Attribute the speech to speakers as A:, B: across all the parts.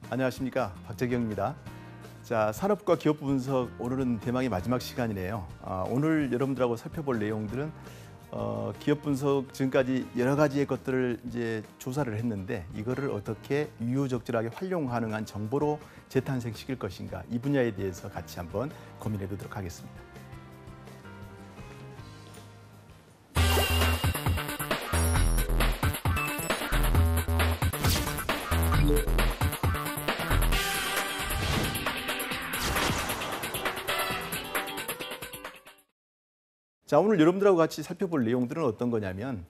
A: 안녕하십니까, 박재경입니다. 자, 산업과 기업 분석 오늘은 대망의 마지막 시간이네요. 오늘 여러분들하고 살펴볼 내용들은 기업 분석 지금까지 여러 가지의 것들을 이제 조사를 했는데 이거를 어떻게 유효적절하게 활용 가능한 정보로 재탄생시킬 것인가, 이 분야에 대해서 같이 한번 고민해 보도록 하겠습니다. 자, 오늘 여러분들하고 같이 살펴볼 내용들은 어떤 거냐면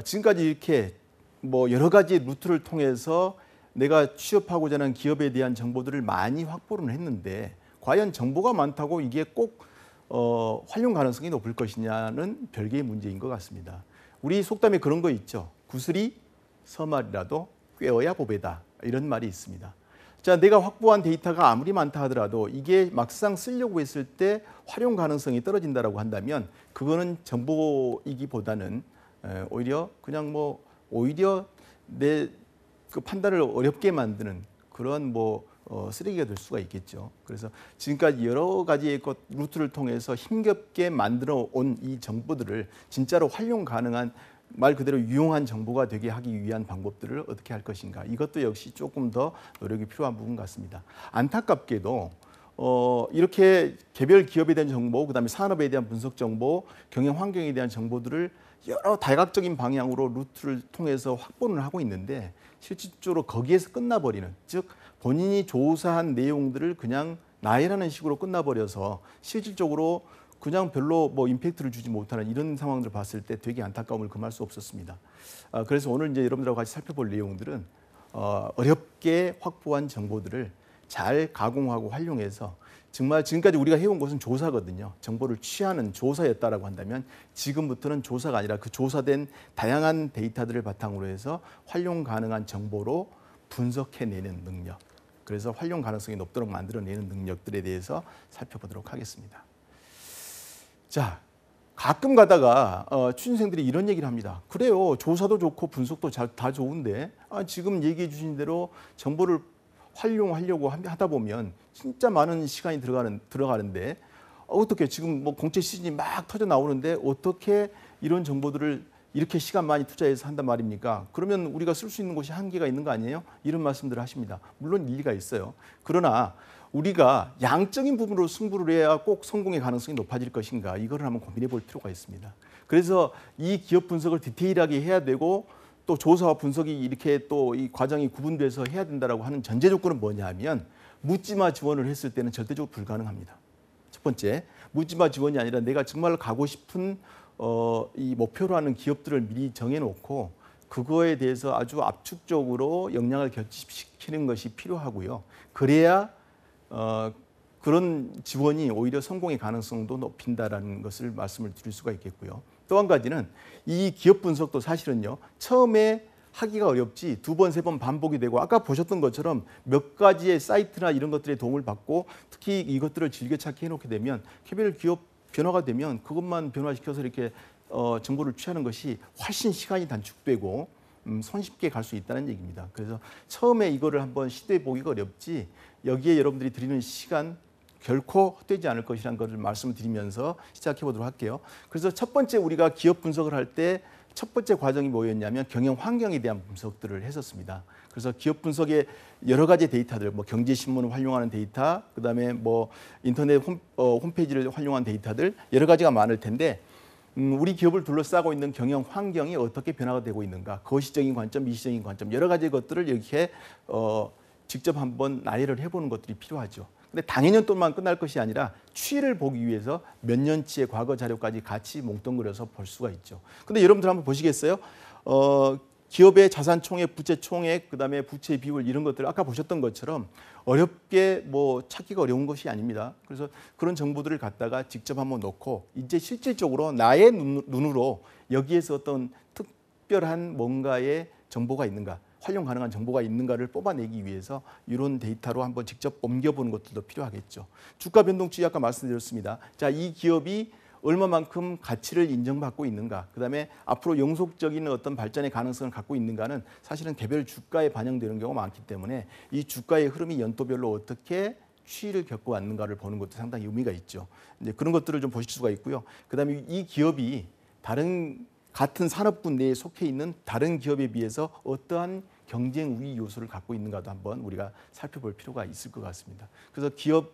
A: 지금까지 이렇게 뭐 여러 가지 루트를 통해서 내가 취업하고자 하는 기업에 대한 정보들을 많이 확보를 했는데 과연 정보가 많다고 이게 꼭 활용 가능성이 높을 것이냐는 별개의 문제인 것 같습니다. 우리 속담에 그런 거 있죠. 구슬이 서말이라도 꿰어야 보배다, 이런 말이 있습니다. 자, 내가 확보한 데이터가 아무리 많다 하더라도 이게 막상 쓰려고 했을 때 활용 가능성이 떨어진다라고 한다면 그거는 정보이기보다는 오히려 그냥 오히려 내 그 판단을 어렵게 만드는 그런 쓰레기가 될 수가 있겠죠. 그래서 지금까지 여러 가지의 루트를 통해서 힘겹게 만들어 온 이 정보들을 진짜로 활용 가능한, 말 그대로 유용한 정보가 되게 하기 위한 방법들을 어떻게 할 것인가, 이것도 역시 조금 더 노력이 필요한 부분 같습니다. 안타깝게도 이렇게 개별 기업에 대한 정보, 그다음에 산업에 대한 분석 정보, 경영 환경에 대한 정보들을 여러 다각적인 방향으로 루트를 통해서 확보를 하고 있는데 실질적으로 거기에서 끝나버리는, 즉 본인이 조사한 내용들을 그냥 나열하는 식으로 끝나버려서 실질적으로 그냥 별로 임팩트를 주지 못하는 이런 상황들을 봤을 때 되게 안타까움을 금할 수 없었습니다. 그래서 오늘 이제 여러분들하고 같이 살펴볼 내용들은 어렵게 확보한 정보들을 잘 가공하고 활용해서 정말 지금까지 우리가 해온 것은 조사거든요. 정보를 취하는 조사였다라고 한다면 지금부터는 조사가 아니라 그 조사된 다양한 데이터들을 바탕으로 해서 활용 가능한 정보로 분석해내는 능력, 그래서 활용 가능성이 높도록 만들어내는 능력들에 대해서 살펴보도록 하겠습니다. 자, 가끔 가다가 취준생들이 이런 얘기를 합니다. 그래요, 조사도 좋고 분석도 다 좋은데 지금 얘기해 주신 대로 정보를 활용하려고 하다 보면 진짜 많은 시간이 들어가는데 어떻게 지금 공채 시즌이 막 터져 나오는데 어떻게 이런 정보들을 이렇게 시간 많이 투자해서 한단 말입니까? 그러면 우리가 쓸 수 있는 곳이 한계가 있는 거 아니에요? 이런 말씀들을 하십니다. 물론 일리가 있어요. 그러나 우리가 양적인 부분으로 승부를 해야 꼭 성공의 가능성이 높아질 것인가, 이거를 한번 고민해 볼 필요가 있습니다. 그래서 이 기업 분석을 디테일하게 해야 되고 또 조사와 분석이 이렇게 또 이 과정이 구분돼서 해야 된다라고 하는 전제 조건은 뭐냐 하면 묻지마 지원을 했을 때는 절대적으로 불가능합니다. 첫 번째, 묻지마 지원이 아니라 내가 정말 가고 싶은 이 목표로 하는 기업들을 미리 정해놓고 그거에 대해서 아주 압축적으로 역량을 결집시키는 것이 필요하고요. 그래야 그런 지원이 오히려 성공의 가능성도 높인다라는 것을 말씀을 드릴 수가 있겠고요. 또 한 가지는 이 기업 분석도 사실은요, 처음에 하기가 어렵지 두 번, 세 번 반복이 되고 아까 보셨던 것처럼 몇 가지의 사이트나 이런 것들의 도움을 받고 특히 이것들을 즐겨찾기 해놓게 되면 개별 기업 변화가 되면 그것만 변화시켜서 이렇게 정보를 취하는 것이 훨씬 시간이 단축되고 손쉽게 갈 수 있다는 얘기입니다. 그래서 처음에 이거를 한번 시도해 보기가 어렵지 여기에 여러분들이 드리는 시간 결코 헛되지 않을 것이라는 것을 말씀을 드리면서 시작해 보도록 할게요. 그래서 첫 번째 우리가 기업 분석을 할 때 첫 번째 과정이 뭐였냐면 경영 환경에 대한 분석들을 했었습니다. 그래서 기업 분석의 여러 가지 데이터들, 경제신문을 활용하는 데이터, 그다음에 인터넷 홈페이지를 활용한 데이터들 여러 가지가 많을 텐데 우리 기업을 둘러싸고 있는 경영 환경이 어떻게 변화가 되고 있는가, 거시적인 관점, 미시적인 관점 여러 가지 것들을 이렇게 직접 한번 나열을 해보는 것들이 필요하죠. 근데 당해년도만 끝날 것이 아니라 추이를 보기 위해서 몇 년치의 과거 자료까지 같이 몽뚱그려서 볼 수가 있죠. 근데 여러분들 한번 보시겠어요? 기업의 자산 총액, 부채 총액, 그다음에 부채 비율 이런 것들 아까 보셨던 것처럼 어렵게 찾기가 어려운 것이 아닙니다. 그래서 그런 정보들을 갖다가 직접 한번 놓고 이제 실질적으로 나의 눈으로 여기에서 어떤 특별한 뭔가의 정보가 있는가, 활용 가능한 정보가 있는가를 뽑아내기 위해서 이런 데이터로 한번 직접 옮겨보는 것들도 필요하겠죠. 주가 변동추이 아까 말씀드렸습니다. 자, 이 기업이 얼마만큼 가치를 인정받고 있는가, 그다음에 앞으로 영속적인 어떤 발전의 가능성을 갖고 있는가는 사실은 개별 주가에 반영되는 경우가 많기 때문에 이 주가의 흐름이 연도별로 어떻게 추이를 겪어왔는가를 보는 것도 상당히 의미가 있죠. 이제 그런 것들을 좀 보실 수가 있고요. 그다음에 이 기업이 다른 같은 산업군 내에 속해 있는 다른 기업에 비해서 어떠한 경쟁 우위 요소를 갖고 있는가도 한번 우리가 살펴볼 필요가 있을 것 같습니다. 그래서 기업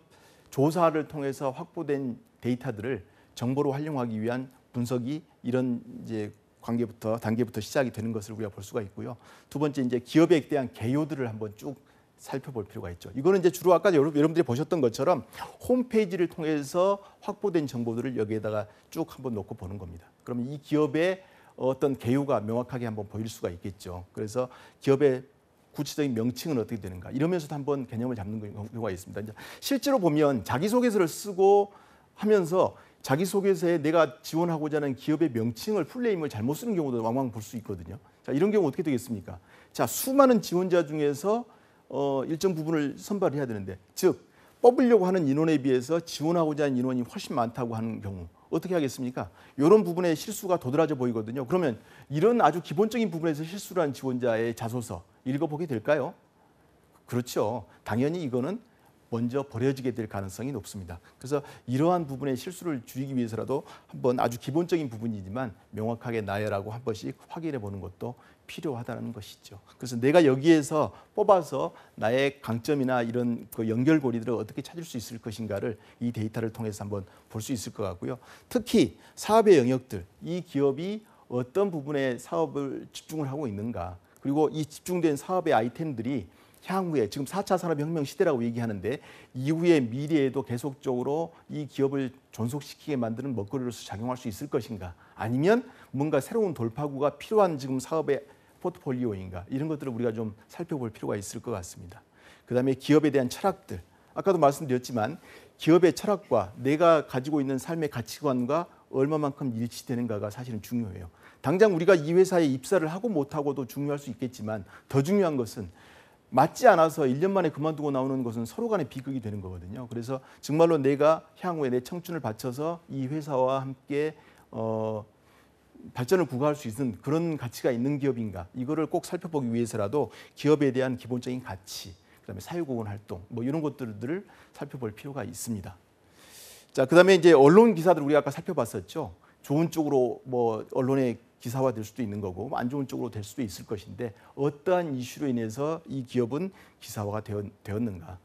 A: 조사를 통해서 확보된 데이터들을 정보로 활용하기 위한 분석이 이런 이제 단계부터 시작이 되는 것을 우리가 볼 수가 있고요. 두 번째 이제 기업에 대한 개요들을 한번 쭉 살펴볼 필요가 있죠. 이거는 이제 주로 아까 여러분들이 보셨던 것처럼 홈페이지를 통해서 확보된 정보들을 여기에다가 쭉 한번 놓고 보는 겁니다. 그러면 이 기업의 어떤 개요가 명확하게 한번 보일 수가 있겠죠. 그래서 기업의 구체적인 명칭은 어떻게 되는가 이러면서도 한번 개념을 잡는 경우가 있습니다. 이제 실제로 보면 자기소개서를 쓰고 하면서 자기소개서에 내가 지원하고자 하는 기업의 명칭을 풀네임을 잘못 쓰는 경우도 왕왕 볼 수 있거든요. 자, 이런 경우 어떻게 되겠습니까? 자, 수많은 지원자 중에서 일정 부분을 선발해야 되는데, 즉 뽑으려고 하는 인원에 비해서 지원하고자 하는 인원이 훨씬 많다고 하는 경우 어떻게 하겠습니까? 이런 부분에 실수가 도드라져 보이거든요. 그러면 이런 아주 기본적인 부분에서 실수를 한 지원자의 자소서 읽어보게 될까요? 그렇죠. 당연히 이거는 먼저 버려지게 될 가능성이 높습니다. 그래서 이러한 부분의 실수를 줄이기 위해서라도 한번 아주 기본적인 부분이지만 명확하게 나열하고 한 번씩 확인해 보는 것도 필요하다는 것이죠. 그래서 내가 여기에서 뽑아서 나의 강점이나 이런 그 연결고리들을 어떻게 찾을 수 있을 것인가를 이 데이터를 통해서 한번 볼 수 있을 것 같고요. 특히 사업의 영역들, 이 기업이 어떤 부분에 사업을 집중을 하고 있는가, 그리고 이 집중된 사업의 아이템들이 향후에 지금 4차 산업혁명 시대라고 얘기하는데 이후의 미래에도 계속적으로 이 기업을 존속시키게 만드는 먹거리로서 작용할 수 있을 것인가, 아니면 뭔가 새로운 돌파구가 필요한 지금 사업의 포트폴리오인가, 이런 것들을 우리가 좀 살펴볼 필요가 있을 것 같습니다. 그다음에 기업에 대한 철학들, 아까도 말씀드렸지만 기업의 철학과 내가 가지고 있는 삶의 가치관과 얼마만큼 일치되는가가 사실은 중요해요. 당장 우리가 이 회사에 입사를 하고 못하고도 중요할 수 있겠지만 더 중요한 것은 맞지 않아서 1년 만에 그만두고 나오는 것은 서로 간의 비극이 되는 거거든요. 그래서 정말로 내가 향후에 내 청춘을 바쳐서 이 회사와 함께 발전을 구가할 수 있는 그런 가치가 있는 기업인가, 이거를 꼭 살펴보기 위해서라도 기업에 대한 기본적인 가치, 그다음에 사회공헌 활동, 뭐 이런 것들을 살펴볼 필요가 있습니다. 자, 그다음에 이제 언론 기사들 우리가 아까 살펴봤었죠. 좋은 쪽으로 뭐 언론의 기사화 될 수도 있는 거고 안 좋은 쪽으로 될 수도 있을 것인데 어떠한 이슈로 인해서 이 기업은 기사화가 되었는가,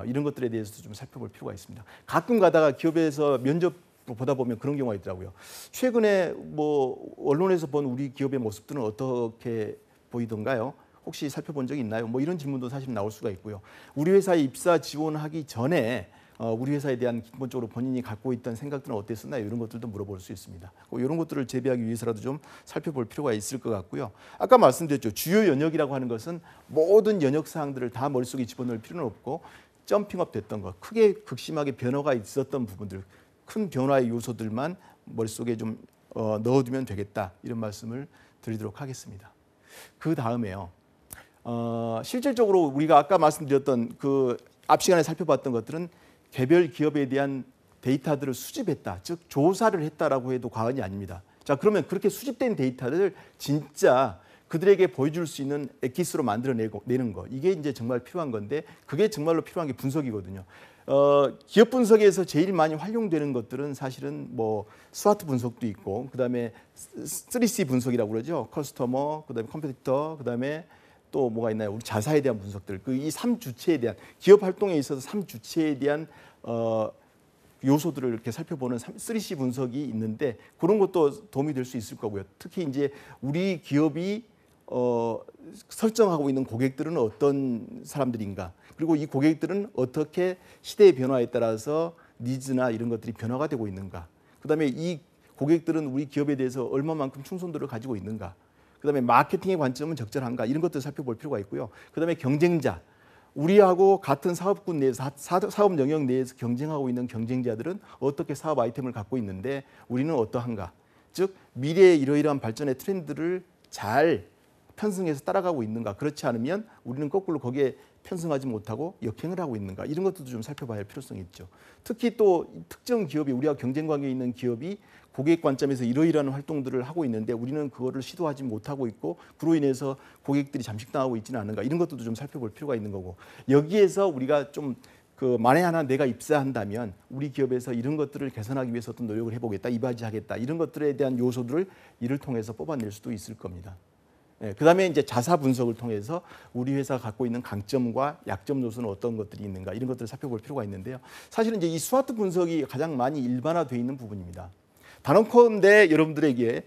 A: 이런 것들에 대해서도 좀 살펴볼 필요가 있습니다. 가끔 가다가 기업에서 면접 보다 보면 그런 경우가 있더라고요. 최근에 뭐 언론에서 본 우리 기업의 모습들은 어떻게 보이던가요? 혹시 살펴본 적이 있나요? 뭐 이런 질문도 사실 나올 수가 있고요. 우리 회사에 입사 지원하기 전에 우리 회사에 대한 기본적으로 본인이 갖고 있던 생각들은 어땠었나요? 이런 것들도 물어볼 수 있습니다. 이런 것들을 재배하기 위해서라도 좀 살펴볼 필요가 있을 것 같고요. 아까 말씀드렸죠. 주요 연역이라고 하는 것은 모든 연역 사항들을 다 머릿속에 집어넣을 필요는 없고 점핑업 됐던 것, 크게 극심하게 변화가 있었던 부분들, 큰 변화의 요소들만 머릿속에 좀 넣어두면 되겠다, 이런 말씀을 드리도록 하겠습니다. 그 다음에요. 실질적으로 우리가 아까 말씀드렸던 그 앞 시간에 살펴봤던 것들은 개별 기업에 대한 데이터들을 수집했다, 즉 조사를 했다라고 해도 과언이 아닙니다. 자, 그러면 그렇게 수집된 데이터를 진짜 그들에게 보여줄 수 있는 엑기스로 만들어내는 거, 이게 이제 정말 필요한 건데 그게 정말로 필요한 게 분석이거든요. 기업 분석에서 제일 많이 활용되는 것들은 사실은 뭐 스와트 분석도 있고, 그다음에 3C 분석이라고 그러죠. 커스터머, 그다음에 컴피티터, 그다음에 또 뭐가 있나요? 우리 자사에 대한 분석들, 이 3주체에 대한 기업 활동에 있어서 3주체에 대한 요소들을 이렇게 살펴보는 3C 분석이 있는데 그런 것도 도움이 될 수 있을 거고요. 특히 이제 우리 기업이 설정하고 있는 고객들은 어떤 사람들인가, 그리고 이 고객들은 어떻게 시대의 변화에 따라서 니즈나 이런 것들이 변화가 되고 있는가, 그다음에 이 고객들은 우리 기업에 대해서 얼마만큼 충성도를 가지고 있는가, 그다음에 마케팅의 관점은 적절한가, 이런 것들을 살펴볼 필요가 있고요. 그다음에 경쟁자, 우리하고 같은 사업군 내에서 사업 영역 내에서 경쟁하고 있는 경쟁자들은 어떻게 사업 아이템을 갖고 있는데 우리는 어떠한가, 즉 미래의 이러이러한 발전의 트렌드를 잘 편승해서 따라가고 있는가, 그렇지 않으면 우리는 거꾸로 거기에 편승하지 못하고 역행을 하고 있는가 이런 것도 좀 살펴봐야 할 필요성이 있죠. 특히 또 특정 기업이 우리가 경쟁 관계에 있는 기업이 고객 관점에서 이러이러한 활동들을 하고 있는데 우리는 그거를 시도하지 못하고 있고 그로 인해서 고객들이 잠식당하고 있지는 않은가 이런 것들도 좀 살펴볼 필요가 있는 거고 여기에서 우리가 좀 만에 하나 내가 입사한다면 우리 기업에서 이런 것들을 개선하기 위해서 어떤 노력을 해보겠다, 이바지하겠다 이런 것들에 대한 요소들을 이를 통해서 뽑아낼 수도 있을 겁니다. 그다음에 이제 자사 분석을 통해서 우리 회사가 갖고 있는 강점과 약점 요소는 어떤 것들이 있는가 이런 것들을 살펴볼 필요가 있는데요. 사실은 이제 이 스와트 분석이 가장 많이 일반화되어 있는 부분입니다. 단언컨대 여러분들에게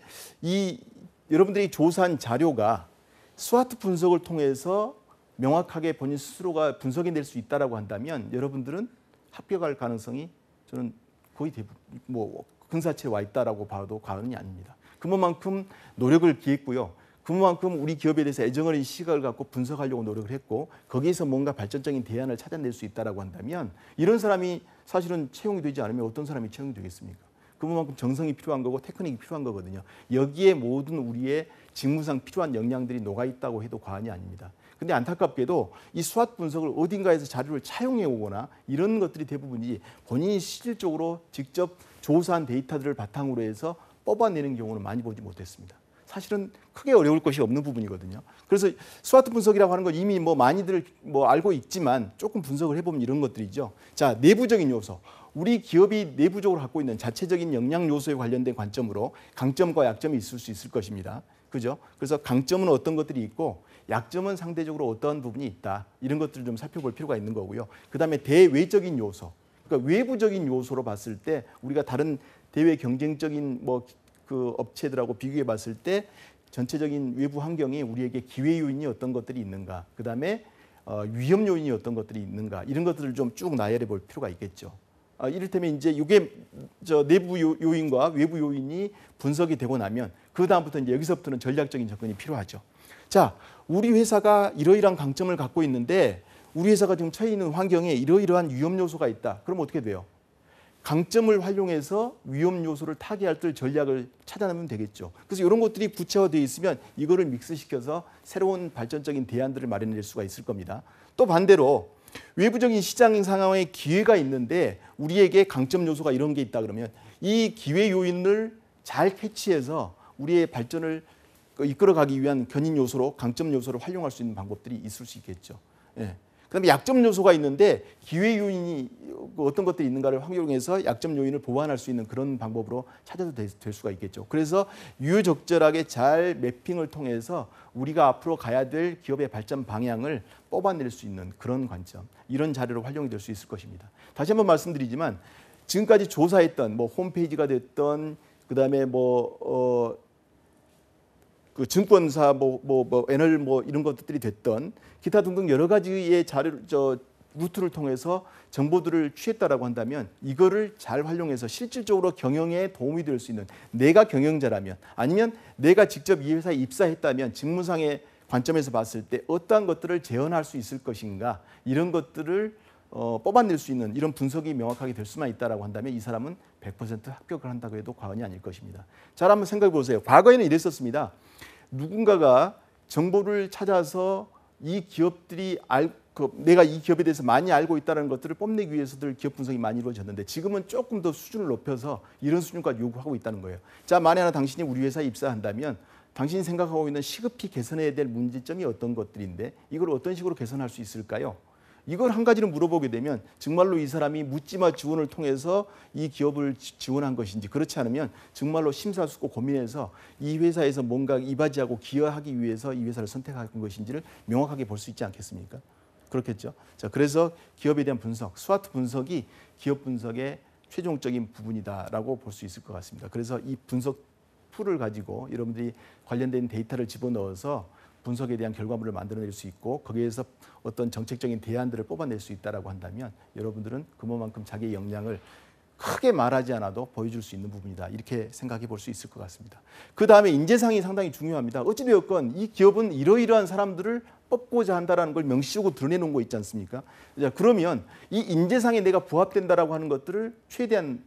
A: 여러분들이 조사한 자료가 스와트 분석을 통해서 명확하게 본인 스스로가 분석이 될 수 있다라고 한다면 여러분들은 합격할 가능성이 저는 거의 대부분 근사치에 와 있다라고 봐도 과언이 아닙니다. 그만큼 노력을 기했고요. 그만큼 우리 기업에 대해서 애정어린 시각을 갖고 분석하려고 노력을 했고 거기에서 뭔가 발전적인 대안을 찾아낼 수 있다라고 한다면 이런 사람이 사실은 채용이 되지 않으면 어떤 사람이 채용이 되겠습니까? 그만큼 정성이 필요한 거고 테크닉이 필요한 거거든요. 여기에 모든 우리의 직무상 필요한 역량들이 녹아 있다고 해도 과언이 아닙니다. 근데 안타깝게도 이 스와트 분석을 어딘가에서 자료를 차용해 오거나 이런 것들이 대부분이 본인이 실질적으로 직접 조사한 데이터들을 바탕으로 해서 뽑아내는 경우는 많이 보지 못했습니다. 사실은 크게 어려울 것이 없는 부분이거든요. 그래서 스와트 분석이라고 하는 건 이미 많이들 알고 있지만 조금 분석을 해보면 이런 것들이죠. 자, 내부적인 요소. 우리 기업이 내부적으로 갖고 있는 자체적인 역량 요소에 관련된 관점으로 강점과 약점이 있을 수 있을 것입니다. 그죠? 그래서 강점은 어떤 것들이 있고 약점은 상대적으로 어떤 부분이 있다. 이런 것들을 좀 살펴볼 필요가 있는 거고요. 그다음에 대외적인 요소. 그러니까 외부적인 요소로 봤을 때 우리가 다른 대외 경쟁적인 그 업체들하고 비교해 봤을 때 전체적인 외부 환경이 우리에게 기회 요인이 어떤 것들이 있는가. 그다음에 위험 요인이 어떤 것들이 있는가. 이런 것들을 좀 쭉 나열해 볼 필요가 있겠죠. 이를테면 이제 이게 내부 요인과 외부 요인이 분석이 되고 나면 그 다음부터 이제 여기서부터는 전략적인 접근이 필요하죠. 자, 우리 회사가 이러이러한 강점을 갖고 있는데 우리 회사가 지금 처해 있는 환경에 이러이러한 위험 요소가 있다. 그럼 어떻게 돼요? 강점을 활용해서 위험 요소를 타개할 전략을 찾아내면 되겠죠. 그래서 이런 것들이 구체화되어 있으면 이거를 믹스시켜서 새로운 발전적인 대안들을 마련할 수가 있을 겁니다. 또 반대로 외부적인 시장 상황에 기회가 있는데 우리에게 강점 요소가 이런 게 있다 그러면 이 기회 요인을 잘 캐치해서 우리의 발전을 이끌어가기 위한 견인 요소로 강점 요소를 활용할 수 있는 방법들이 있을 수 있겠죠. 그다음에 약점 요소가 있는데 기회 요인이 어떤 것들이 있는가를 활용해서 약점 요인을 보완할 수 있는 그런 방법으로 찾아도 될 수가 있겠죠. 그래서 유효적절하게 잘 매핑을 통해서 우리가 앞으로 가야 될 기업의 발전 방향을 뽑아낼 수 있는 그런 관점, 이런 자료로 활용이 될 수 있을 것입니다. 다시 한번 말씀드리지만 지금까지 조사했던 홈페이지가 됐던 그다음에 그 증권사 애널 이런 것들이 됐던 기타 등등 여러 가지의 루트를 통해서 정보들을 취했다라고 한다면 이거를 잘 활용해서 실질적으로 경영에 도움이 될 수 있는 내가 경영자라면 아니면 내가 직접 이 회사에 입사했다면 직무상의 관점에서 봤을 때 어떠한 것들을 재현할 수 있을 것인가 이런 것들을 뽑아낼 수 있는 이런 분석이 명확하게 될 수만 있다라고 한다면 이 사람은 100% 합격을 한다고 해도 과언이 아닐 것입니다. 잘 한번 생각해 보세요. 과거에는 이랬었습니다. 누군가가 정보를 찾아서 이 기업들이 내가 이 기업에 대해서 많이 알고 있다는 것들을 뽐내기 위해서들 기업 분석이 많이 이루어졌는데 지금은 조금 더 수준을 높여서 이런 수준까지 요구하고 있다는 거예요. 자, 만에 하나 당신이 우리 회사에 입사한다면 당신이 생각하고 있는 시급히 개선해야 될 문제점이 어떤 것들인데 이걸 어떤 식으로 개선할 수 있을까요? 이걸 한 가지를 물어보게 되면 정말로 이 사람이 묻지마 지원을 통해서 이 기업을 지원한 것인지 그렇지 않으면 정말로 심사숙고 고민해서 이 회사에서 뭔가 이바지하고 기여하기 위해서 이 회사를 선택한 것인지를 명확하게 볼 수 있지 않겠습니까? 그렇겠죠. 자, 그래서 기업에 대한 분석, 스와트 분석이 기업 분석의 최종적인 부분이다라고 볼 수 있을 것 같습니다. 그래서 이 분석 툴을 가지고 여러분들이 관련된 데이터를 집어넣어서 분석에 대한 결과물을 만들어낼 수 있고 거기에서 어떤 정책적인 대안들을 뽑아낼 수 있다라고 한다면 여러분들은 그만큼 자기의 역량을 크게 말하지 않아도 보여줄 수 있는 부분이다. 이렇게 생각해 볼 수 있을 것 같습니다. 그 다음에 인재상이 상당히 중요합니다. 어찌되었건 이 기업은 이러이러한 사람들을 뽑고자 한다는 걸 명시적으로 드러내놓은 거 있지 않습니까? 자, 그러면 이 인재상에 내가 부합된다라고 하는 것들을 최대한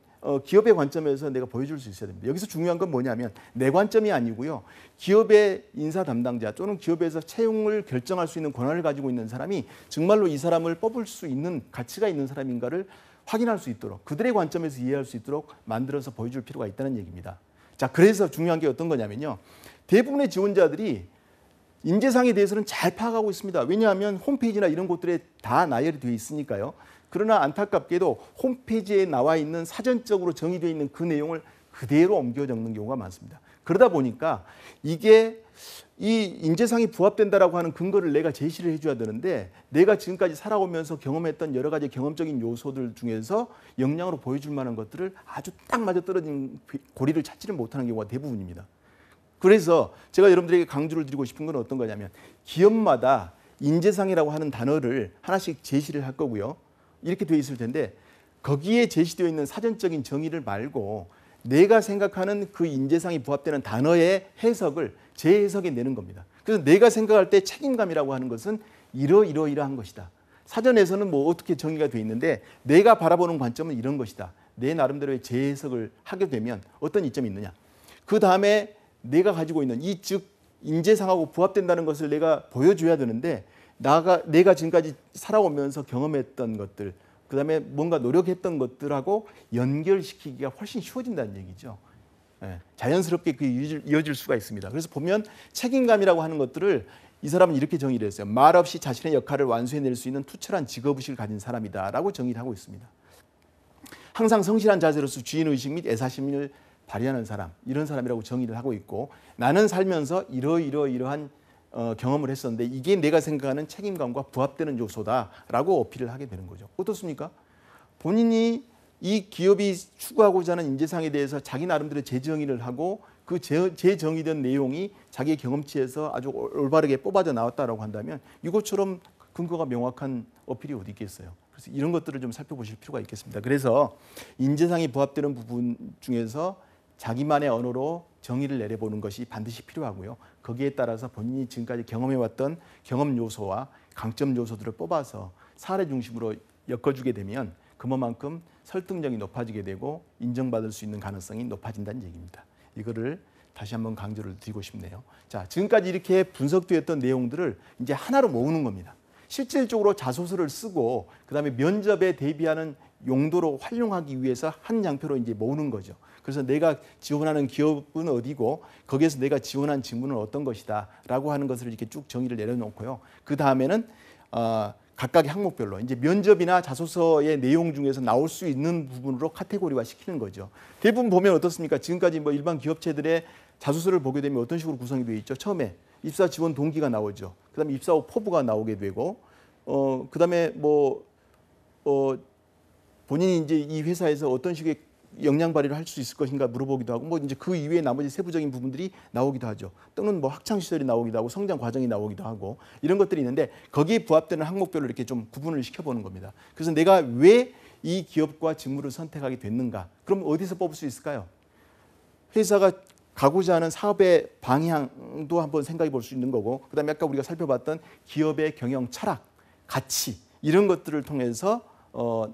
A: 기업의 관점에서 내가 보여줄 수 있어야 됩니다. 여기서 중요한 건 뭐냐면 내 관점이 아니고요. 기업의 인사 담당자 또는 기업에서 채용을 결정할 수 있는 권한을 가지고 있는 사람이 정말로 이 사람을 뽑을 수 있는 가치가 있는 사람인가를 확인할 수 있도록 그들의 관점에서 이해할 수 있도록 만들어서 보여줄 필요가 있다는 얘기입니다. 자, 그래서 중요한 게 어떤 거냐면요. 대부분의 지원자들이 인재상에 대해서는 잘 파악하고 있습니다. 왜냐하면 홈페이지나 이런 곳들에 다 나열이 되어 있으니까요. 그러나 안타깝게도 홈페이지에 나와 있는 사전적으로 정의되어 있는 그 내용을 그대로 옮겨 적는 경우가 많습니다. 그러다 보니까 이게 이 인재상이 부합된다라고 하는 근거를 내가 제시를 해줘야 되는데 내가 지금까지 살아오면서 경험했던 여러 가지 경험적인 요소들 중에서 역량으로 보여줄 만한 것들을 아주 딱 맞아떨어진 고리를 찾지를 못하는 경우가 대부분입니다. 그래서 제가 여러분들에게 강조를 드리고 싶은 건 어떤 거냐면 기업마다 인재상이라고 하는 단어를 하나씩 제시를 할 거고요. 이렇게 되어 있을 텐데 거기에 제시되어 있는 사전적인 정의를 말고 내가 생각하는 그 인재상이 부합되는 단어의 해석을 재해석해 내는 겁니다. 그래서 내가 생각할 때 책임감이라고 하는 것은 이러이러한 것이다. 사전에서는 뭐 어떻게 정의가 되어 있는데 내가 바라보는 관점은 이런 것이다. 내 나름대로의 재해석을 하게 되면 어떤 이점이 있느냐. 그 다음에 내가 가지고 있는 즉 인재상하고 부합된다는 것을 내가 보여줘야 되는데 내가 지금까지 살아오면서 경험했던 것들 그다음에 뭔가 노력했던 것들하고 연결시키기가 훨씬 쉬워진다는 얘기죠. 자연스럽게 그게 이어질 수가 있습니다. 그래서 보면 책임감이라고 하는 것들을 이 사람은 이렇게 정의를 했어요. 말 없이 자신의 역할을 완수해낼 수 있는 투철한 직업의식을 가진 사람이다라고 정의를 하고 있습니다. 항상 성실한 자세로서 주인의식 및 애사심을 발휘하는 사람, 이런 사람이라고 정의를 하고 있고 나는 살면서 이러한 경험을 했었는데 이게 내가 생각하는 책임감과 부합되는 요소다라고 어필을 하게 되는 거죠. 어떻습니까? 본인이 이 기업이 추구하고자 하는 인재상에 대해서 자기 나름대로 재정의를 하고 그 재정의된 내용이 자기의 경험치에서 아주 올바르게 뽑아져 나왔다라고 한다면 이것처럼 근거가 명확한 어필이 어디 있겠어요. 그래서 이런 것들을 좀 살펴보실 필요가 있겠습니다. 그래서 인재상이 부합되는 부분 중에서 자기만의 언어로 정의를 내려보는 것이 반드시 필요하고요. 거기에 따라서 본인이 지금까지 경험해왔던 경험 요소와 강점 요소들을 뽑아서 사례 중심으로 엮어주게 되면 그만큼 설득력이 높아지게 되고 인정받을 수 있는 가능성이 높아진다는 얘기입니다. 이거를 다시 한번 강조를 드리고 싶네요. 자, 지금까지 이렇게 분석되었던 내용들을 이제 하나로 모으는 겁니다. 실질적으로 자소서를 쓰고 그다음에 면접에 대비하는 용도로 활용하기 위해서 한 장표로 이제 모으는 거죠. 그래서 내가 지원하는 기업은 어디고 거기에서 내가 지원한 직무는 어떤 것이다라고 하는 것을 이렇게 쭉 정의를 내려놓고요. 그 다음에는 각각의 항목별로 이제 면접이나 자소서의 내용 중에서 나올 수 있는 부분으로 카테고리화 시키는 거죠. 대부분 보면 어떻습니까? 지금까지 뭐 일반 기업체들의 자소서를 보게 되면 어떤 식으로 구성이 되어 있죠? 처음에 입사 지원 동기가 나오죠. 그다음에 입사 후 포부가 나오게 되고, 그다음에 본인이 이제 이 회사에서 어떤 식의 역량 발휘를 할 수 있을 것인가 물어보기도 하고, 뭐 이제 그 이외에 나머지 세부적인 부분들이 나오기도 하죠. 또는 뭐 학창 시절이 나오기도 하고, 성장 과정이 나오기도 하고 이런 것들이 있는데 거기에 부합되는 항목별로 이렇게 좀 구분을 시켜보는 겁니다. 그래서 내가 왜 이 기업과 직무를 선택하게 됐는가? 그럼 어디서 뽑을 수 있을까요? 회사가 가고자 하는 사업의 방향도 한번 생각해 볼 수 있는 거고, 그다음에 아까 우리가 살펴봤던 기업의 경영 철학, 가치 이런 것들을 통해서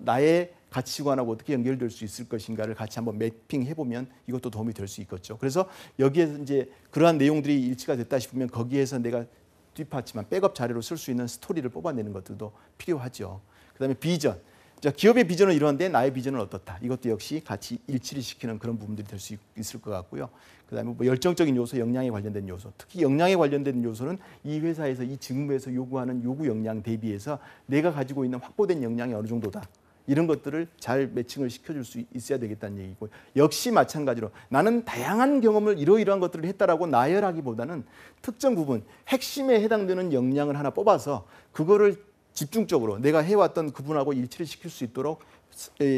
A: 나의 가치관하고 어떻게 연결될 수 있을 것인가를 같이 한번 매핑해 보면 이것도 도움이 될 수 있겠죠. 그래서 여기에서 이제 그러한 내용들이 일치가 됐다 싶으면 거기에서 내가 뒷받침한 백업 자료로 쓸 수 있는 스토리를 뽑아내는 것들도 필요하죠. 그다음에 비전. 자, 기업의 비전은 이러한데 나의 비전은 어떻다. 이것도 역시 같이 일치를 시키는 그런 부분들이 될 수 있을 것 같고요. 그다음에 뭐 열정적인 요소, 역량에 관련된 요소. 특히 역량에 관련된 요소는 이 회사에서 이 직무에서 요구하는 요구 역량 대비해서 내가 가지고 있는 확보된 역량이 어느 정도다. 이런 것들을 잘 매칭을 시켜줄 수 있어야 되겠다는 얘기고, 역시 마찬가지로 나는 다양한 경험을 이러이러한 것들을 했다라고 나열하기보다는 특정 부분, 핵심에 해당되는 역량을 하나 뽑아서 그거를 집중적으로 내가 해왔던 그분하고 일치를 시킬 수 있도록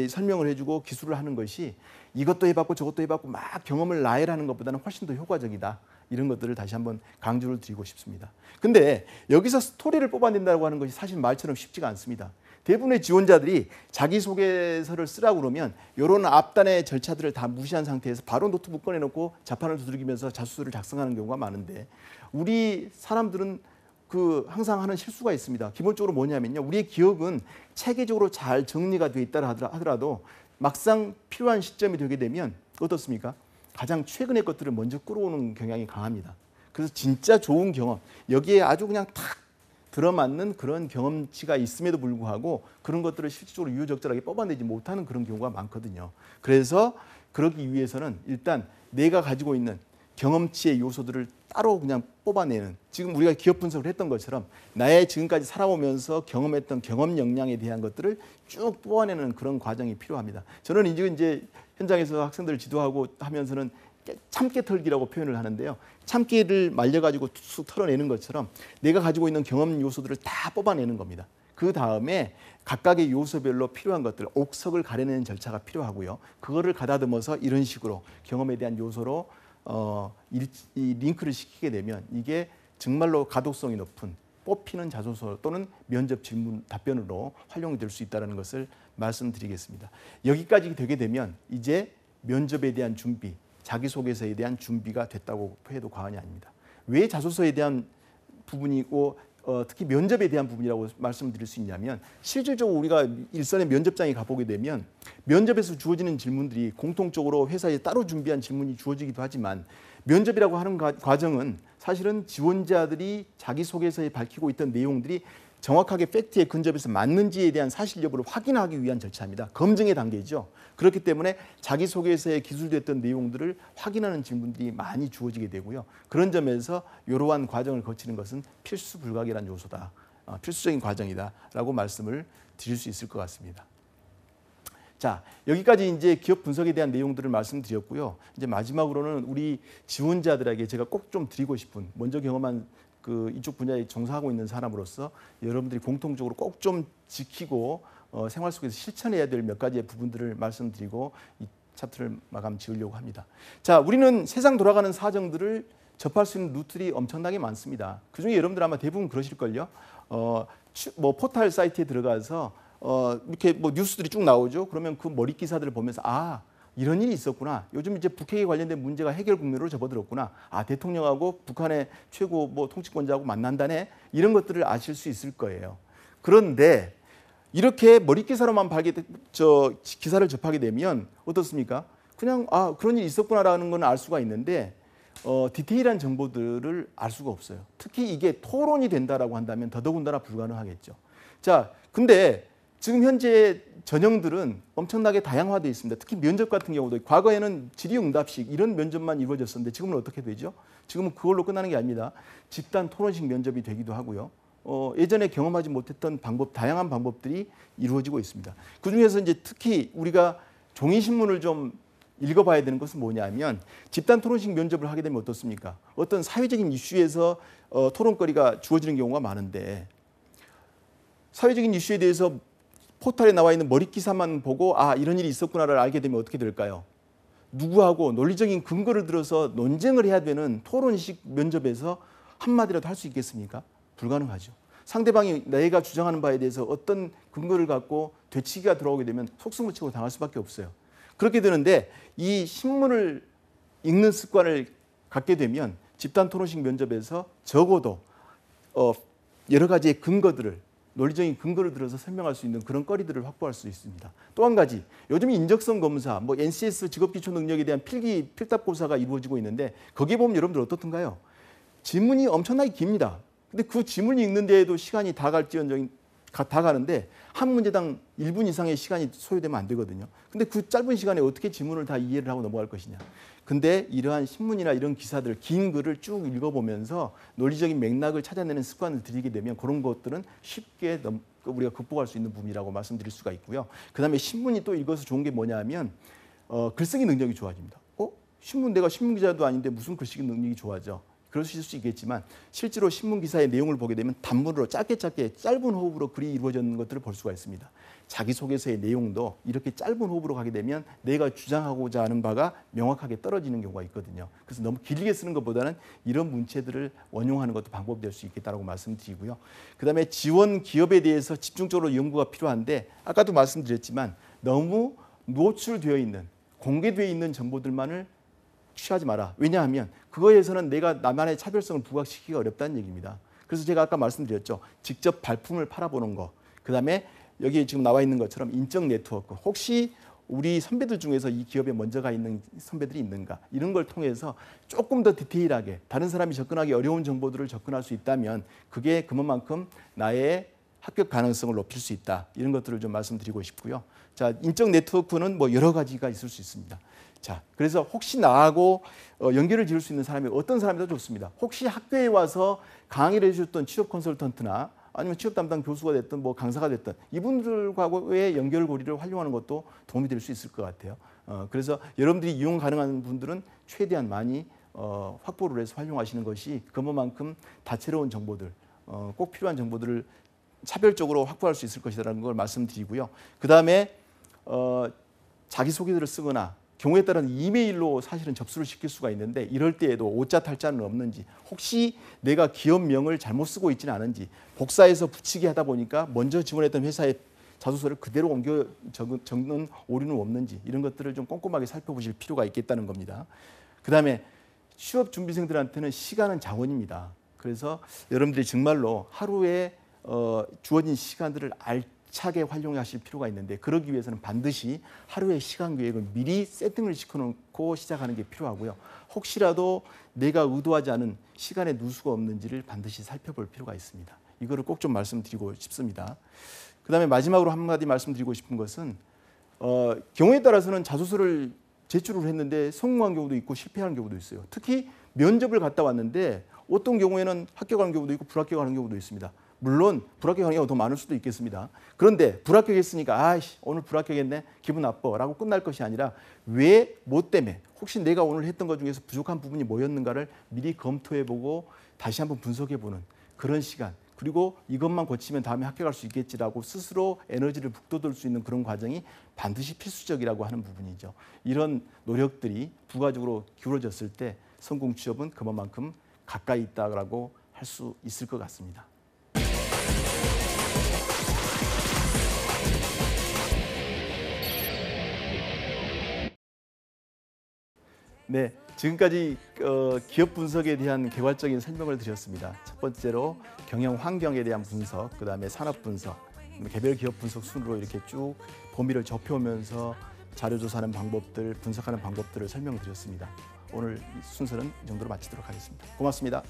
A: 설명을 해주고 기술을 하는 것이 이것도 해봤고 저것도 해봤고 막 경험을 나열하는 것보다는 훨씬 더 효과적이다. 이런 것들을 다시 한번 강조를 드리고 싶습니다. 근데 여기서 스토리를 뽑아낸다고 하는 것이 사실 말처럼 쉽지가 않습니다. 대부분의 지원자들이 자기소개서를 쓰라고 그러면 이런 앞단의 절차들을 다 무시한 상태에서 바로 노트북 꺼내놓고 자판을 두들기면서 자소서를 작성하는 경우가 많은데, 우리 사람들은 항상 하는 실수가 있습니다. 기본적으로 뭐냐면요, 우리의 기억은 체계적으로 잘 정리가 되어 있다 하더라도 막상 필요한 시점이 되게 되면 어떻습니까? 가장 최근의 것들을 먼저 끌어오는 경향이 강합니다. 그래서 진짜 좋은 경험, 여기에 아주 그냥 탁 들어맞는 그런 경험치가 있음에도 불구하고 그런 것들을 실질적으로 유효적절하게 뽑아내지 못하는 그런 경우가 많거든요. 그래서 그러기 위해서는 일단 내가 가지고 있는 경험치의 요소들을 따로 그냥 뽑아내는, 지금 우리가 기업 분석을 했던 것처럼 나의 지금까지 살아오면서 경험했던 경험 역량에 대한 것들을 쭉 뽑아내는 그런 과정이 필요합니다. 저는 이제 현장에서 학생들을 지도하고 하면서는 참깨 털기라고 표현을 하는데요. 참깨를 말려가지고 툭 털어내는 것처럼 내가 가지고 있는 경험 요소들을 다 뽑아내는 겁니다. 그 다음에 각각의 요소별로 필요한 것들, 옥석을 가려내는 절차가 필요하고요. 그거를 가다듬어서 이런 식으로 경험에 대한 요소로 이 링크를 시키게 되면 이게 정말로 가독성이 높은 뽑히는 자소서 또는 면접 질문 답변으로 활용이 될 수 있다는 것을 말씀드리겠습니다. 여기까지 되게 되면 이제 면접에 대한 준비, 자기소개서에 대한 준비가 됐다고 해도 과언이 아닙니다. 왜 자소서에 대한 부분이고 특히 면접에 대한 부분이라고 말씀드릴 수 있냐면, 실질적으로 우리가 일선의 면접장에 가보게 되면 면접에서 주어지는 질문들이 공통적으로 회사에 따로 준비한 질문이 주어지기도 하지만, 면접이라고 하는 과정은 사실은 지원자들이 자기소개서에 밝히고 있던 내용들이 정확하게 팩트에 근접해서 맞는지에 대한 사실 여부를 확인하기 위한 절차입니다. 검증의 단계죠. 그렇기 때문에 자기소개서에 기술됐던 내용들을 확인하는 질문들이 많이 주어지게 되고요. 그런 점에서 이러한 과정을 거치는 것은 필수 불가결한 요소다. 필수적인 과정이다라고 말씀을 드릴 수 있을 것 같습니다. 자, 여기까지 이제 기업 분석에 대한 내용들을 말씀드렸고요. 이제 마지막으로는 우리 지원자들에게 제가 꼭 좀 드리고 싶은, 먼저 경험한 이쪽 분야에 종사하고 있는 사람으로서 여러분들이 공통적으로 꼭 좀 지키고 생활 속에서 실천해야 될 몇 가지의 부분들을 말씀드리고 이 차트를 마감 지으려고 합니다. 자, 우리는 세상 돌아가는 사정들을 접할 수 있는 루트들이 엄청나게 많습니다. 그중에 여러분들 아마 대부분 그러실걸요. 뭐 포털 사이트에 들어가서 이렇게 뭐 뉴스들이 쭉 나오죠. 그러면 그 머리 기사들을 보면서 이런 일이 있었구나. 요즘 이제 북핵에 관련된 문제가 해결 국면으로 접어들었구나. 대통령하고 북한의 최고 뭐 통치권자하고 만난다네. 이런 것들을 아실 수 있을 거예요. 그런데 이렇게 머리 기사로만 기사를 접하게 되면 어떻습니까? 그냥 그런 일이 있었구나라는 건 알 수가 있는데 디테일한 정보들을 알 수가 없어요. 특히 이게 토론이 된다라고 한다면 더더군다나 불가능하겠죠. 자, 근데 지금 현재 전형들은 엄청나게 다양화되어 있습니다. 특히 면접 같은 경우도 과거에는 질의응답식 이런 면접만 이루어졌었는데 지금은 어떻게 되죠? 지금은 그걸로 끝나는 게 아닙니다. 집단 토론식 면접이 되기도 하고요. 예전에 경험하지 못했던 다양한 방법들이 이루어지고 있습니다. 그중에서 이제 특히 우리가 종이신문을 좀 읽어봐야 되는 것은 뭐냐면, 집단 토론식 면접을 하게 되면 어떻습니까? 어떤 사회적인 이슈에서 토론거리가 주어지는 경우가 많은데, 사회적인 이슈에 대해서 포털에 나와 있는 머리 기사만 보고 이런 일이 있었구나를 알게 되면 어떻게 될까요? 누구하고 논리적인 근거를 들어서 논쟁을 해야 되는 토론식 면접에서 한마디라도 할 수 있겠습니까? 불가능하죠. 상대방이 내가 주장하는 바에 대해서 어떤 근거를 갖고 되치기가 들어오게 되면 속수무책으로 당할 수밖에 없어요. 그렇게 되는데 이 신문을 읽는 습관을 갖게 되면 집단 토론식 면접에서 적어도 여러 가지의 근거들을, 논리적인 근거를 들어서 설명할 수 있는 그런 거리들을 확보할 수 있습니다. 또 한 가지, 요즘 인적성 검사, NCS 직업기초 능력에 대한 필답고사가 이루어지고 있는데 거기에 보면 여러분들 어떻던가요? 지문이 엄청나게 깁니다. 근데 그 지문을 읽는 데에도 시간이 다 가는데 한 문제당 1분 이상의 시간이 소요되면 안 되거든요. 근데 그 짧은 시간에 어떻게 지문을 다 이해를 하고 넘어갈 것이냐. 근데 이러한 신문이나 이런 기사들, 긴 글을 쭉 읽어보면서 논리적인 맥락을 찾아내는 습관을 들이게 되면 그런 것들은 쉽게 우리가 극복할 수 있는 부분이라고 말씀드릴 수가 있고요. 그다음에 신문이 또 읽어서 좋은 게 뭐냐면 글쓰기 능력이 좋아집니다. 신문, 내가 신문 기자도 아닌데 무슨 글쓰기 능력이 좋아져? 그러실 수 있겠지만 실제로 신문 기사의 내용을 보게 되면 단문으로 짧게 짧은 호흡으로 글이 이루어지는 것들을 볼 수가 있습니다. 자기소개서의 내용도 이렇게 짧은 호흡으로 가게 되면 내가 주장하고자 하는 바가 명확하게 떨어지는 경우가 있거든요. 그래서 너무 길게 쓰는 것보다는 이런 문체들을 원용하는 것도 방법이 될 수 있겠다고 말씀드리고요. 그다음에 지원 기업에 대해서 집중적으로 연구가 필요한데 아까도 말씀드렸지만 너무 노출되어 있는, 공개되어 있는 정보들만을 취하지 마라. 왜냐하면 그거에서는 내가 나만의 차별성을 부각시키기가 어렵다는 얘기입니다. 그래서 제가 아까 말씀드렸죠. 직접 발품을 팔아보는 거. 그다음에 여기 지금 나와 있는 것처럼 인적 네트워크. 혹시 우리 선배들 중에서 이 기업에 먼저 가 있는 선배들이 있는가 이런 걸 통해서 조금 더 디테일하게 다른 사람이 접근하기 어려운 정보들을 접근할 수 있다면 그게 그만큼 나의 합격 가능성을 높일 수 있다. 이런 것들을 좀 말씀드리고 싶고요. 자, 인적 네트워크는 뭐 여러 가지가 있을 수 있습니다. 자, 그래서 혹시 나하고 연결을 지을 수 있는 사람이 어떤 사람이 더 좋습니다. 혹시 학교에 와서 강의를 해주셨던 취업 컨설턴트나 아니면 취업 담당 교수가 됐든 뭐 강사가 됐든 이분들과의 연결고리를 활용하는 것도 도움이 될 수 있을 것 같아요. 그래서 여러분들이 이용 가능한 분들은 최대한 많이 확보를 해서 활용하시는 것이 그만큼 다채로운 정보들, 꼭 필요한 정보들을 차별적으로 확보할 수 있을 것이라는 걸 말씀드리고요. 그 다음에 자기소개서를 쓰거나 경우에 따라서는 이메일로 사실은 접수를 시킬 수가 있는데 이럴 때에도 오자 탈자는 없는지 혹시 내가 기업명을 잘못 쓰고 있지는 않은지 복사해서 붙이게 하다 보니까 먼저 지원했던 회사의 자소서를 그대로 옮겨 적는 오류는 없는지 이런 것들을 좀 꼼꼼하게 살펴보실 필요가 있겠다는 겁니다. 그다음에 취업 준비생들한테는 시간은 자원입니다. 그래서 여러분들이 정말로 하루에 주어진 시간들을 알차게 활용하실 필요가 있는데 그러기 위해서는 반드시 하루의 시간 계획을 미리 세팅을 시켜놓고 시작하는 게 필요하고요. 혹시라도 내가 의도하지 않은 시간의 누수가 없는지를 반드시 살펴볼 필요가 있습니다. 이거를 꼭 좀 말씀드리고 싶습니다. 그다음에 마지막으로 한마디 말씀드리고 싶은 것은 경우에 따라서는 자소서를 제출을 했는데 성공한 경우도 있고 실패한 경우도 있어요. 특히 면접을 갔다 왔는데 어떤 경우에는 합격하는 경우도 있고 불합격하는 경우도 있습니다. 물론 불합격하는 경우가 더 많을 수도 있겠습니다. 그런데 불합격했으니까 아이씨 오늘 불합격했네 기분 나빠라고 끝날 것이 아니라 왜, 뭐 때문에 혹시 내가 오늘 했던 것 중에서 부족한 부분이 뭐였는가를 미리 검토해보고 다시 한번 분석해보는 그런 시간 그리고 이것만 고치면 다음에 합격할 수 있겠지라고 스스로 에너지를 북돋을 수 있는 그런 과정이 반드시 필수적이라고 하는 부분이죠. 이런 노력들이 부가적으로 기울어졌을 때 성공 취업은 그만큼 가까이 있다고 할 수 있을 것 같습니다. 네, 지금까지 기업 분석에 대한 개괄적인 설명을 드렸습니다. 첫 번째로 경영 환경에 대한 분석, 그 다음에 산업 분석, 개별 기업 분석 순으로 이렇게 쭉 범위를 좁혀오면서 자료 조사하는 방법들, 분석하는 방법들을 설명드렸습니다. 오늘 이 순서는 이 정도로 마치도록 하겠습니다. 고맙습니다.